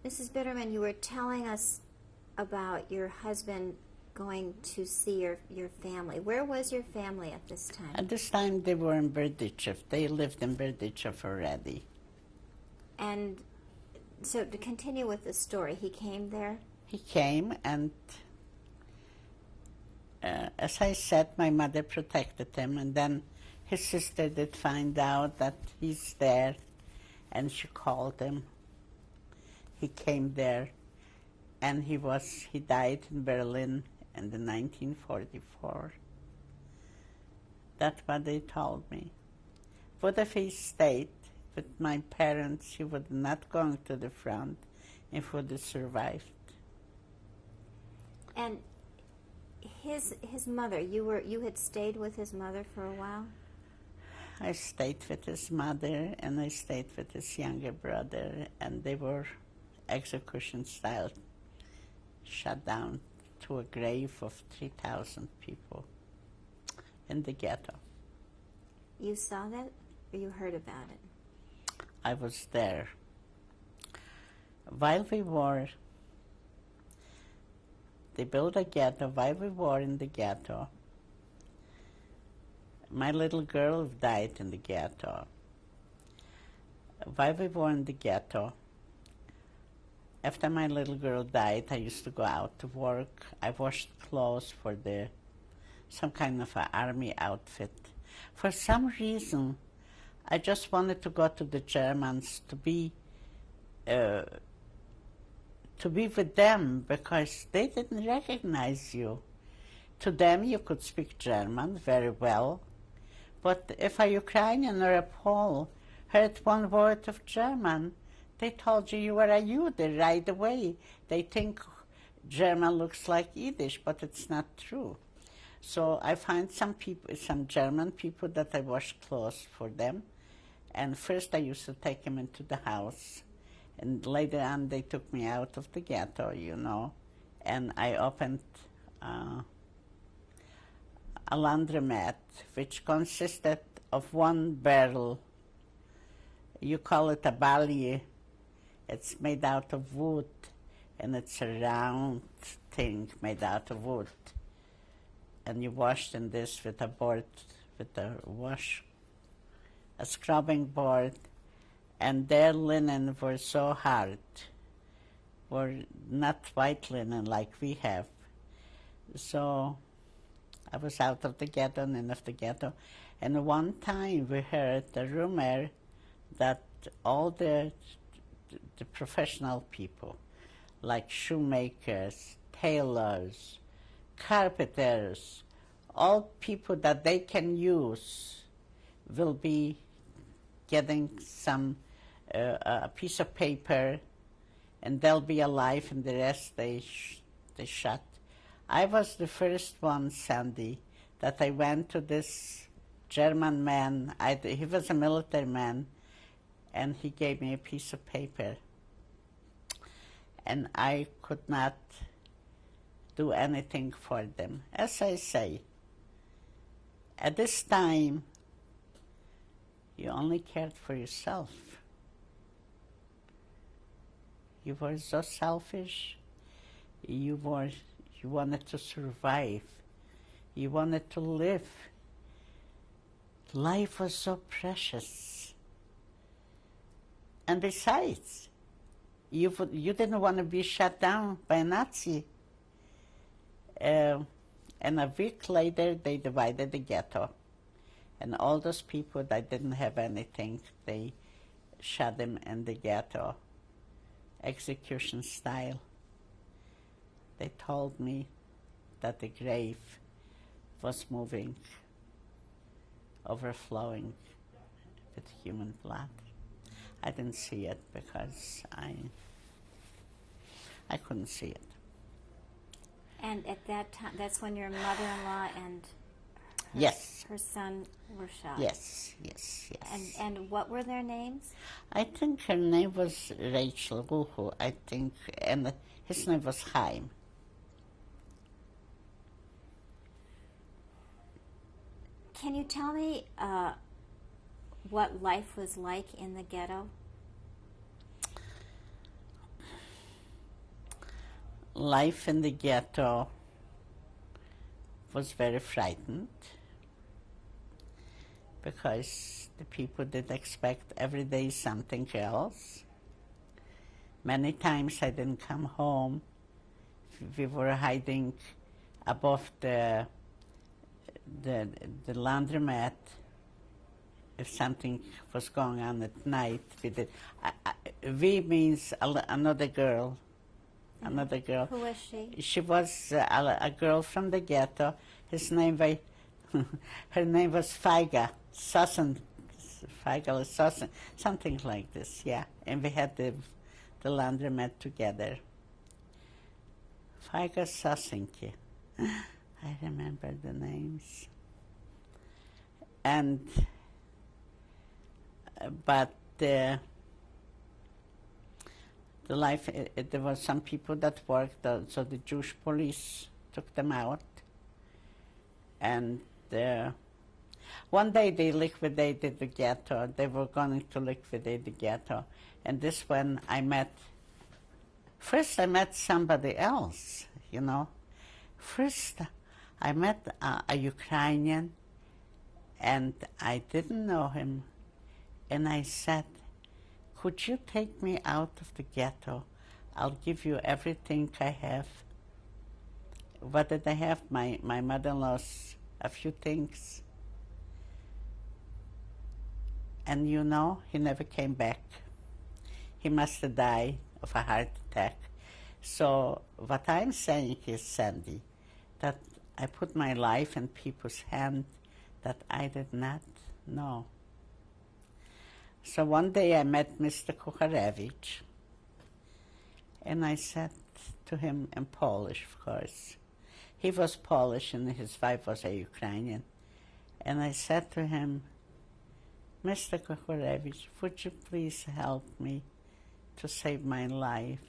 Mrs. Bitterman, you were telling us about your husband going to see your family. Where was your family at this time? At this time, they were in Berdichev. They lived in Berdichev already. And so to continue with the story, he came there? He came, and as I said, my mother protected him, and then his sister did find out that he's there, and she called him. He came there, and he died in Berlin in the 1944. That's what they told me. What if he stayed with my parents? He would not gone to the front and would have survived. And his mother, you had stayed with his mother for a while? I stayed with his mother, and I stayed with his younger brother, and they were execution style, shut down to a grave of 3,000 people in the ghetto. You saw that, or you heard about it? I was there. While we were, they built a ghetto. While we were in the ghetto, my little girl died in the ghetto. While we were in the ghetto, after my little girl died, I used to go out to work. I washed clothes for some kind of an army outfit. For some reason, I just wanted to go to the Germans to be with them, because they didn't recognize you. To them, you could speak German very well, but if a Ukrainian or a Pole heard one word of German, they told you were a Jude right away. They think German looks like Yiddish, but it's not true. So I find some German people that I wash clothes for them. And first I used to take them into the house. And later on they took me out of the ghetto, and I opened a laundromat, which consisted of one barrel. You call it a ballier. It's made out of wood, and it's a round thing made out of wood. And you washed in this with a board, with a scrubbing board, and their linen were so hard, were not white linen like we have. So I was out of the ghetto and in of the ghetto, and one time we heard a rumor that all the professional people, like shoemakers, tailors, carpenters, all people that they can use, will be getting a piece of paper, and they'll be alive, and the rest they shot. I was the first one, Sandy, that I went to this German man. He was a military man, and he gave me a piece of paper. And I could not do anything for them. As I say, at this time, you only cared for yourself. You were so selfish. You wanted to survive. You wanted to live. Life was so precious. And besides, you didn't want to be shut down by a Nazi. And a week later, they divided the ghetto. And all those people that didn't have anything, they shot them in the ghetto, execution style. They told me that the grave was moving, overflowing with human blood. I didn't see it because I couldn't see it. And at that time, that's when your mother-in-law and yes, her son were shot? Yes. And what were their names? I think her name was Rachel Wuhu, I think, and his name was Chaim. Can you tell me what life was like in the ghetto? life in the ghetto was very frightened because the people did expect every day something else. Many times I didn't come home. We were hiding above the laundromat. If something was going on at night, we did. We means another girl. Another girl. Who was she? She was a girl from the ghetto. Her name was Feiga Sossen, Feiga Sossen, something like this. Yeah, and we had the laundromat together. Feiga Sossenke. I remember the names. And but the life, there were some people that worked, so the Jewish police took them out. And one day they liquidated the ghetto. They were going to liquidate the ghetto. And this when first I met somebody else, you know. First I met a Ukrainian, and I didn't know him. And I said, could you take me out of the ghetto? I'll give you everything I have. What did I have? My mother-in-law's a few things. And you know, he never came back. He must have died of a heart attack. So what I'm saying is, Sandy, that I put my life in people's hands that I did not know. So one day I met Mr. Kucharewicz, and I said to him in Polish, of course. He was Polish and his wife was a Ukrainian. And I said to him, Mr. Kucharewicz, would you please help me to save my life?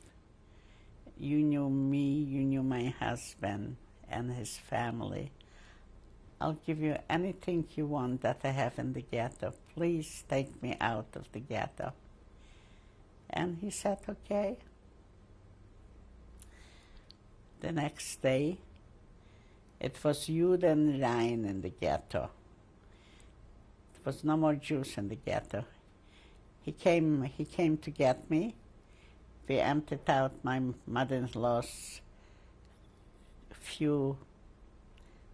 You knew me, you knew my husband and his family. I'll give you anything you want that I have in the ghetto. Please take me out of the ghetto. And he said, okay. The next day, it was Yud and Rhein in the ghetto. There was no more Jews in the ghetto. He came to get me. We emptied out my mother-in-law's few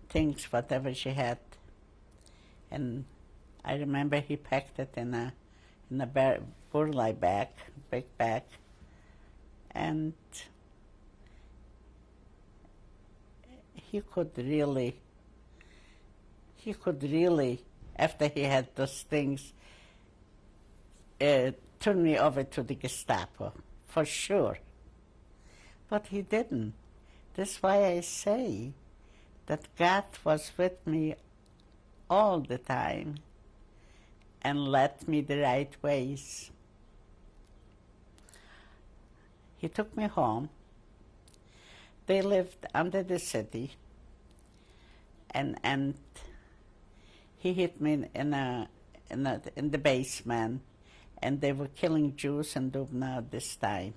things, whatever she had. And I remember he packed it in a burlap bag, big bag, and he could really, after he had those things, turn me over to the Gestapo, for sure. But he didn't. That's why I say that God was with me all the time and led me the right ways. He took me home. They lived under the city, and he hit me in the basement, and they were killing Jews in Dubna at this time.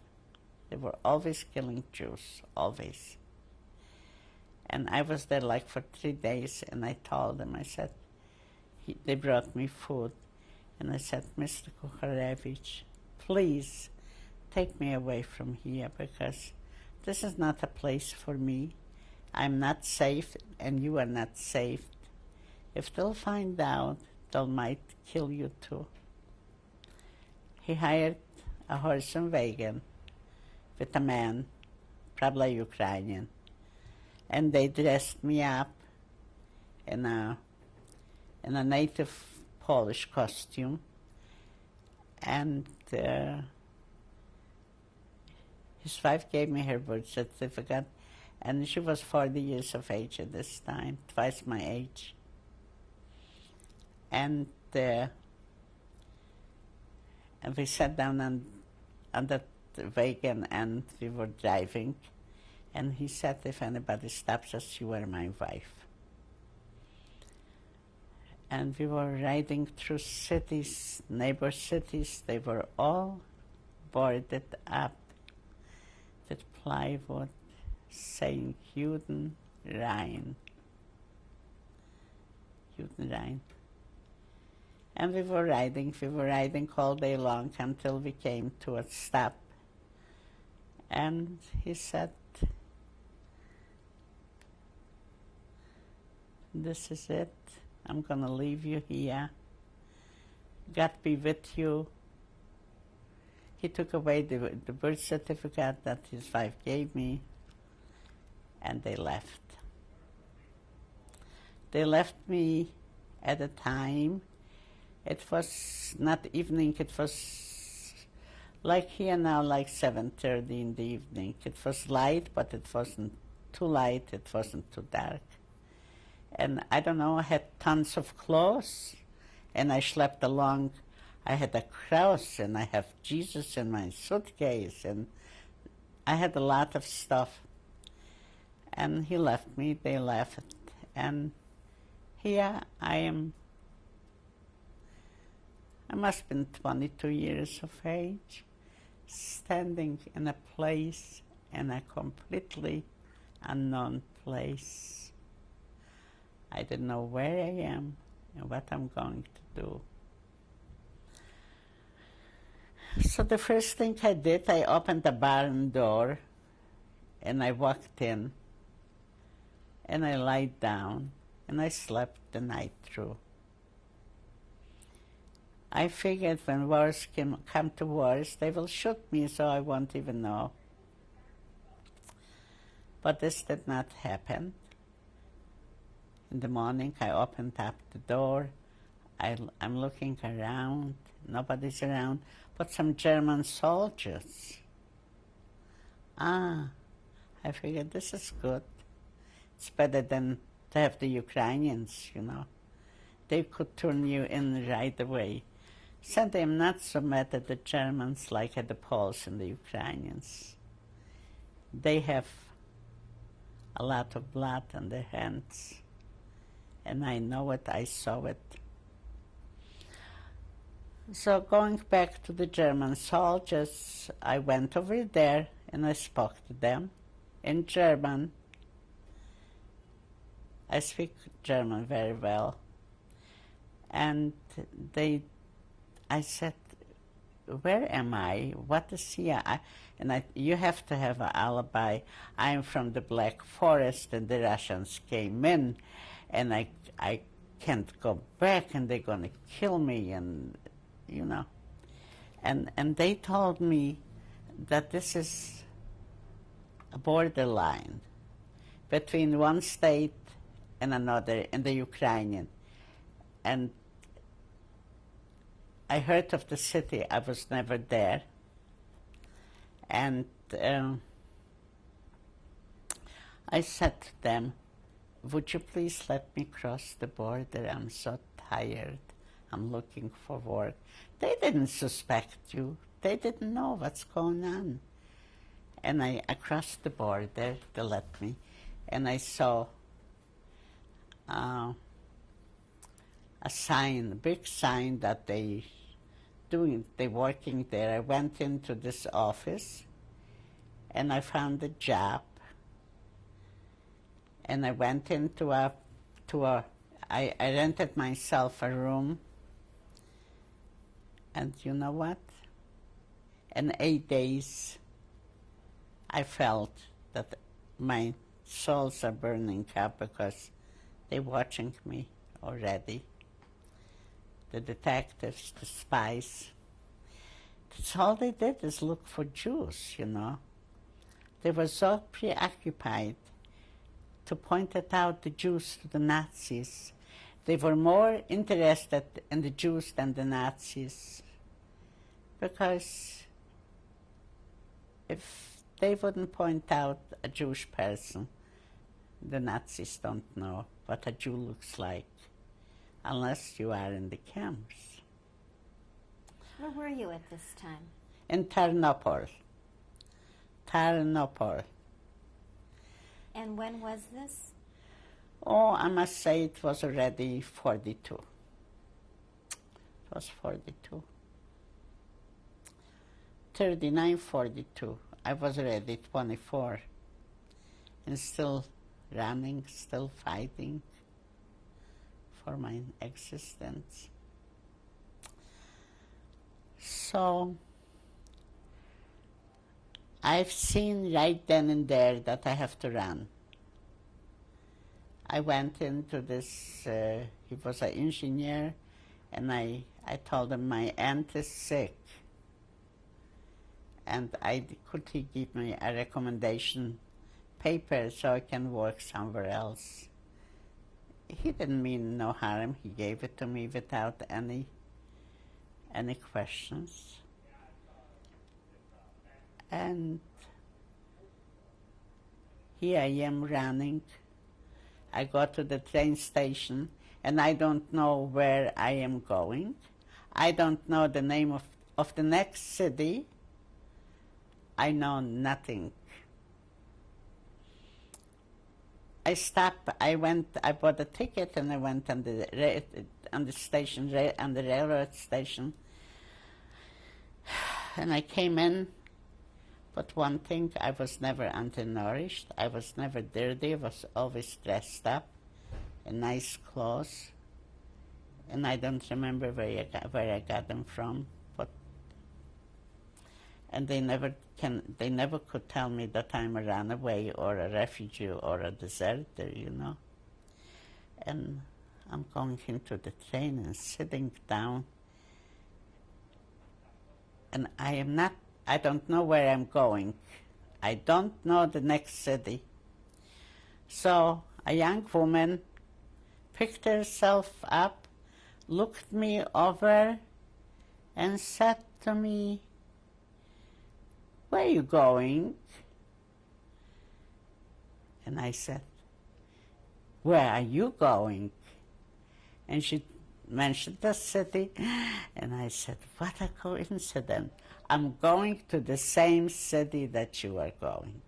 They were always killing Jews, always. And I was there like for 3 days, and I told them, I said, they brought me food, and I said, Mr. Kucharewicz, please take me away from here, because this is not a place for me. I'm not safe, and you are not safe. If they'll find out, they might kill you too. He hired a horse and wagon with a man, probably Ukrainian, and they dressed me up in a native Polish costume, and his wife gave me her birth certificate, and she was 40 years of age at this time, twice my age. And we sat down on the wagon, and we were driving, and he said, if anybody stops us, you are my wife. And we were riding through cities, neighbor cities. They were all boarded up with plywood, saying Juden rein. Juden rein. And we were riding all day long until we came to a stop. And he said, this is it. I'm going to leave you here. God be with you. He took away the birth certificate that his wife gave me, and they left. They left me at a time. It was not evening, it was like here now, like 7:30 in the evening. It was light, but it wasn't too light, it wasn't too dark. And I don't know, I had tons of clothes, and I schlepped along. I had a cross, and I have Jesus in my suitcase, and I had a lot of stuff. And he left me, they left, and here I am. I must have been 22 years of age, standing in a place, in a completely unknown place. I didn't know where I am and what I'm going to do. So the first thing I did, I opened the barn door and I walked in and I lied down and I slept the night through. I figured when wars come to wars, they will shoot me, so I won't even know. But this did not happen. In the morning, I opened up the door. I'm looking around. Nobody's around, but some German soldiers. I figured this is good. It's better than to have the Ukrainians, you know. They could turn you in right away. Said I'm not so mad at the Germans like at the Poles and the Ukrainians. They have a lot of blood on their hands. And I know it, I saw it. So going back to the German soldiers, I went over there and I spoke to them in German. I speak German very well. And I said, where am I? What is here? You have to have an alibi. I'm from the Black Forest and the Russians came in and I can't go back and they're going to kill me and, you know. And they told me that this is a borderline between one state and another, and the Ukrainian. And I heard of the city. I was never there. And I said to them, would you please let me cross the border? I'm so tired. I'm looking for work. They didn't suspect you. They didn't know what's going on. And I crossed the border. They let me. And I saw a sign, a big sign that they're working there. I went into this office and I found a job. And I went into I rented myself a room. And you know what? In 8 days, I felt that my souls are burning up because they're watching me already. The detectives, the spies. That's all they did is look for Jews, you know. They were so preoccupied to point out the Jews to the Nazis. They were more interested in the Jews than the Nazis. Because if they wouldn't point out a Jewish person, the Nazis don't know what a Jew looks like unless you are in the camps. Where were you at this time? In Tarnopol. And when was this? Oh, I must say it was already 42. It was 42. 39, 42. I was already 24. and still running, still fighting for my existence. So I've seen right then and there that I have to run. I went into this, he was an engineer, and I told him my aunt is sick. And could he give me a recommendation paper so I can work somewhere else? He didn't mean no harm. He gave it to me without any questions. And here I am running. I go to the train station, and I don't know where I am going. I don't know the name of the next city. I know nothing. I stopped, I bought a ticket, and I went on the railroad station, and I came in. But one thing, I was never undernourished. I was never dirty. I was always dressed up in nice clothes. And I don't remember where I got them from. And they never could tell me that I'm a runaway or a refugee or a deserter, you know. And I'm going into the train and sitting down. And I don't know where I'm going. I don't know the next city. So a young woman picked herself up, looked me over, and said to me, "Where are you going?" And I said, "Where are you going?" And she mentioned the city, and I said, "What a coincidence. I'm going to the same city that you are going."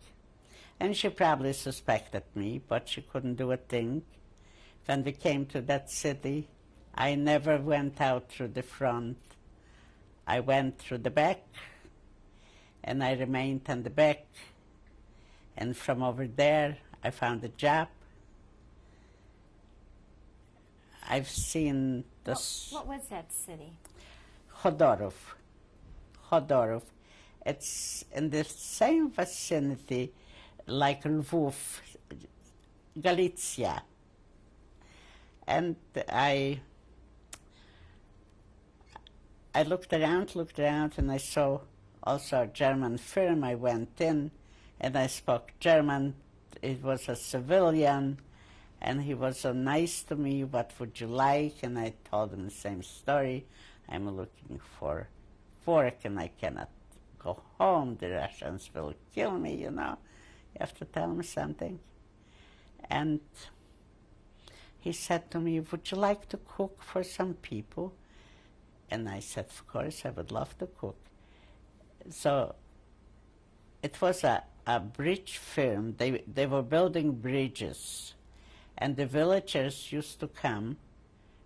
And she probably suspected me, but she couldn't do a thing. When we came to that city, I never went out through the front. I went through the back, and I remained on the back. And from over there, I found a job. I've seen this. What was that city? Khodorov. It's in the same vicinity like Lvov, Galicia. And I looked around, and I saw also a German firm. I went in, and I spoke German. It was a civilian, and he was so nice to me. "What would you like?" And I told him the same story. "I'm looking for work, and I cannot go home. The Russians will kill me, you know. You have to tell him something." And he said to me, "Would you like to cook for some people?" And I said, "Of course, I would love to cook." So it was a bridge firm. They were building bridges, and the villagers used to come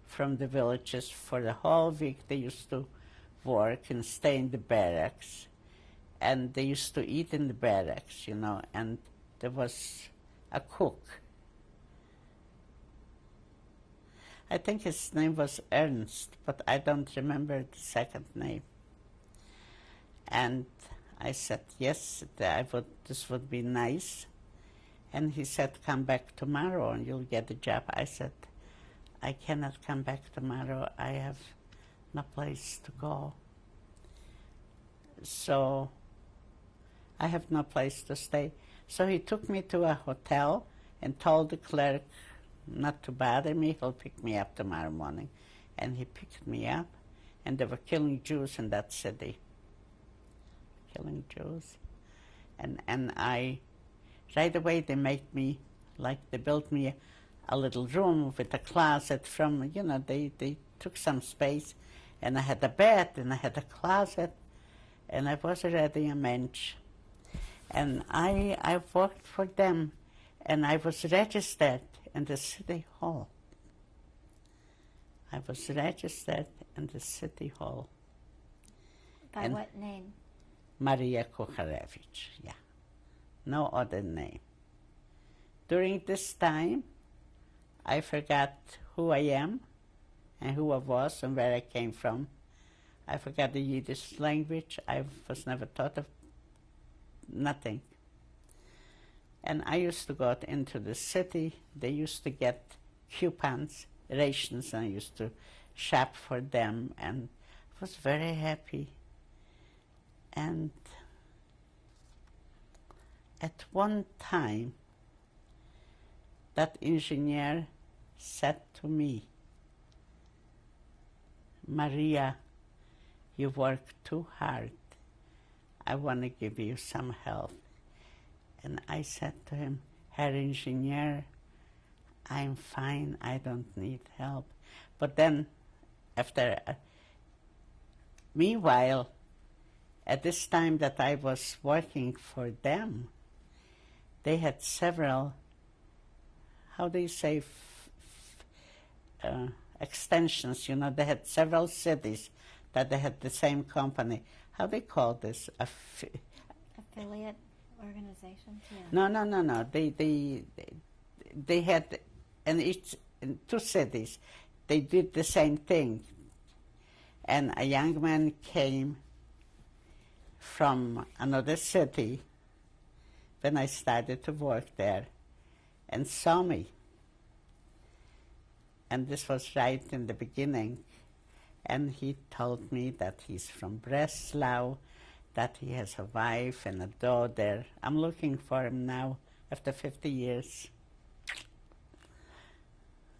from the villages for the whole week. They used to work and stay in the barracks, and they used to eat in the barracks, you know, and there was a cook. I think his name was Ernst, but I don't remember the second name. And I said, "Yes, this would be nice." And he said, "Come back tomorrow and you'll get a job." I said, "I cannot come back tomorrow. I have no place to go. So I have no place to stay." So he took me to a hotel and told the clerk not to bother me. He'll pick me up tomorrow morning. And he picked me up, and they were killing Jews in that city. Killing Jews. And I, right away they made me, like they built me a little room with a closet from, you know, they took some space, and I had a bed, and I had a closet, and I was already a mensch. And I worked for them, and I was registered in the city hall. I was registered in the city hall. By what name? Maria Kukharevich, yeah. No other name. During this time, I forgot who I am and who I was and where I came from. I forgot the Yiddish language. I was never taught of nothing. And I used to go out into the city. They used to get coupons, rations, and I used to shop for them and was very happy. And at one time, that engineer said to me, Maria, you work too hard. I want to give you some help. And I said to him, Herr Engineer, I'm fine, I don't need help. But then, meanwhile, at this time that I was working for them, they had several, how do you say, extensions, you know, they had several cities that they had the same company. How do they call this? Affiliate organizations? Yeah. No. They had in two cities, they did the same thing. And a young man came from another city when I started to work there and saw me. And this was right in the beginning. And he told me that he's from Breslau, that he has a wife and a daughter. I'm looking for him now after 50 years.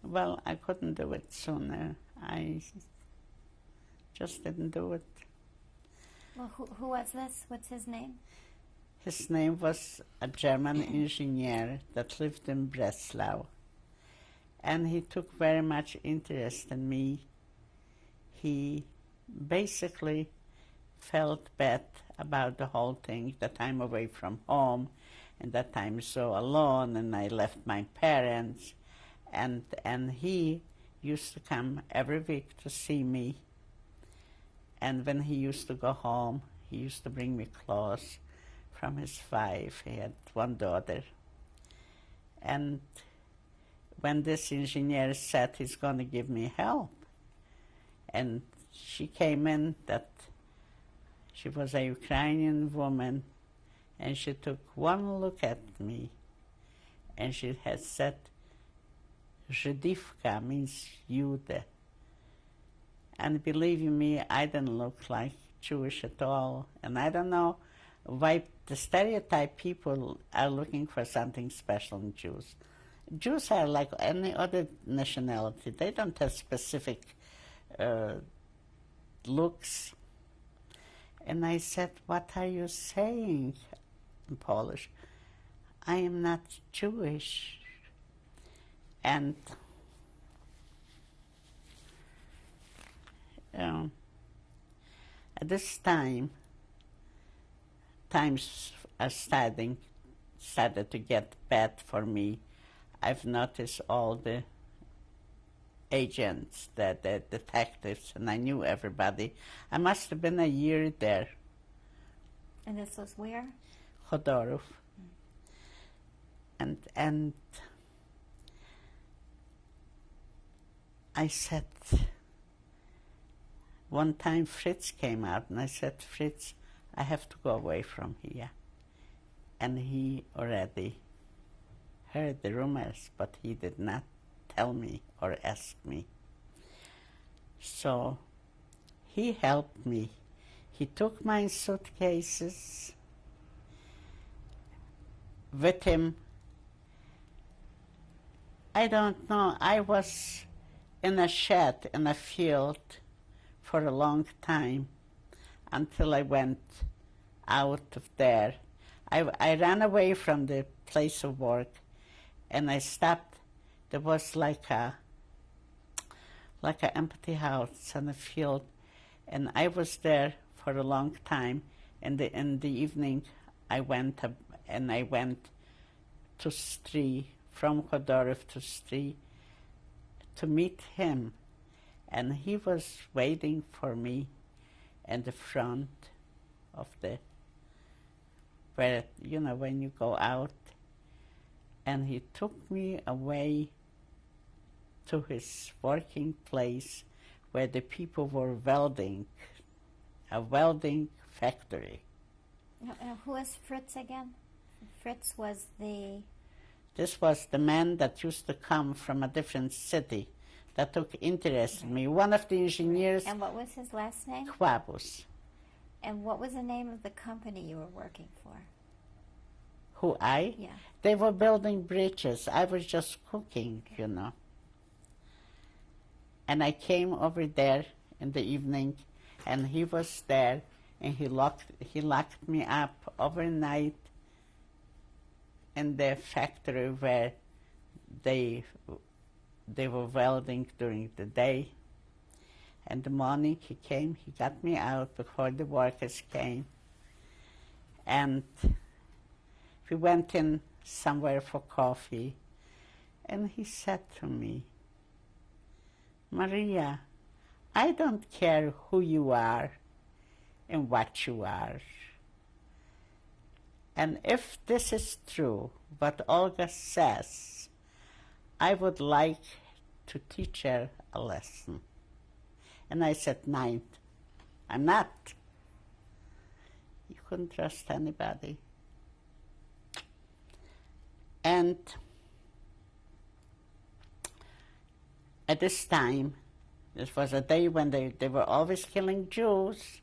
Well, I couldn't do it sooner. I just didn't do it. Well, who was this? What's his name? His name was a German engineer that lived in Breslau. And he took very much interest in me. He basically felt bad about the whole thing, that I'm away from home and that I'm so alone and I left my parents. And he used to come every week to see me. And when he used to go home, he used to bring me clothes from his wife. He had one daughter. And when this engineer said he's going to give me help, and she came in, that she was a Ukrainian woman, and she took one look at me, and she had said, Żydówka means Jude. And believe you me, I didn't look like Jewish at all. And I don't know why the stereotype people are looking for something special in Jews. Jews are like any other nationality. They don't have specific looks. And I said, what are you saying in Polish? I am not Jewish. And at this time, times are started to get bad for me. I've noticed all the agents, the detectives, and I knew everybody. I must have been a year there. And this was where? Chodorów. And I said, one time Fritz came out, and I said, Fritz, I have to go away from here. And he already heard the rumors, but he did not tell me or ask me. So he helped me. He took my suitcases with him. I don't know, I was in a shed in a field for a long time until I went out of there. I ran away from the place of work and I stopped. There was like an empty house in a field, and I was there for a long time. In the evening, I went to Stry, from Chodorów to Stry, to meet him, and he was waiting for me in the front of the, where, you know, when you go out, and he took me away to his working place where the people were welding, a welding factory. Who was Fritz again? Fritz was the... This was the man that used to come from a different city that took interest in me. One of the engineers. And what was his last name? Quabus. And what was the name of the company you were working for? Who, I? Yeah. They were building bridges. I was just cooking, you know. And I came over there in the evening, and he was there, and he locked me up overnight in the factory where they were welding during the day. In the morning he came, he got me out before the workers came. And we went in somewhere for coffee, and he said to me, Maria, I don't care who you are and what you are. And if this is true, what Olga says, I would like to teach her a lesson. And I said, "9." I'm not. You couldn't trust anybody. And at this time, this was a day when they were always killing Jews.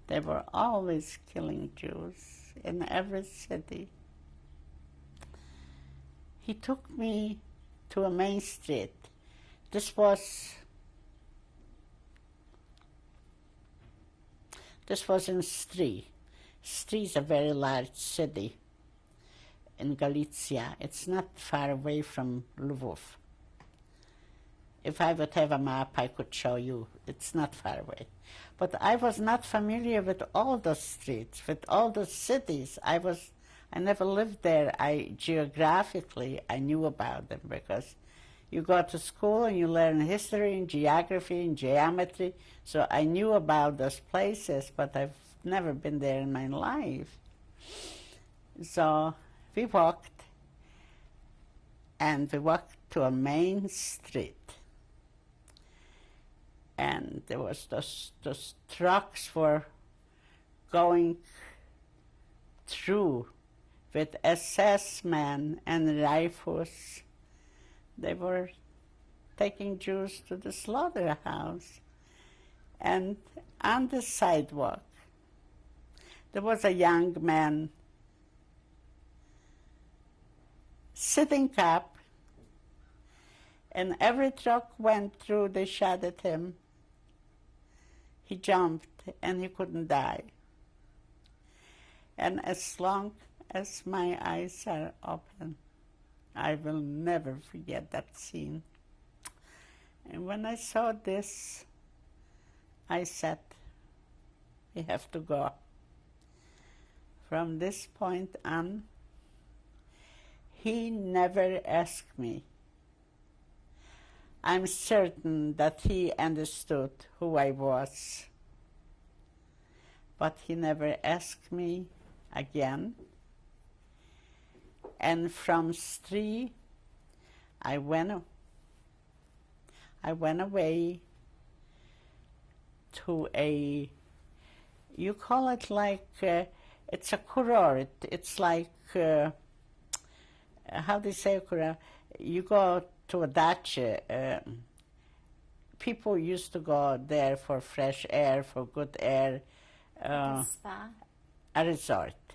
They were always killing Jews in every city. He took me to a main street. This was in Stri. Stri is a very large city in Galicia. It's not far away from Lvov. If I would have a map, I could show you. It's not far away. But I was not familiar with all the streets, with all the cities. I never lived there. Geographically, I knew about them because you go to school and you learn history and geography and geometry. So I knew about those places, but I've never been there in my life. So we walked, and we walked to a main street. And there was those trucks were going through with SS men and rifles. They were taking Jews to the slaughterhouse. And on the sidewalk, there was a young man sitting up, and every truck went through, they shot at him. He jumped, and he couldn't die. And as long as my eyes are open, I will never forget that scene. And when I saw this, I said, we have to go. From this point on, he never asked me. I'm certain that he understood who I was, but he never asked me again. And from Stri, I went away to a, you call it like, it's a kurort. It's like, how do you say kurort? You go to a dacha. People used to go there for fresh air, for good air. A spa? A resort.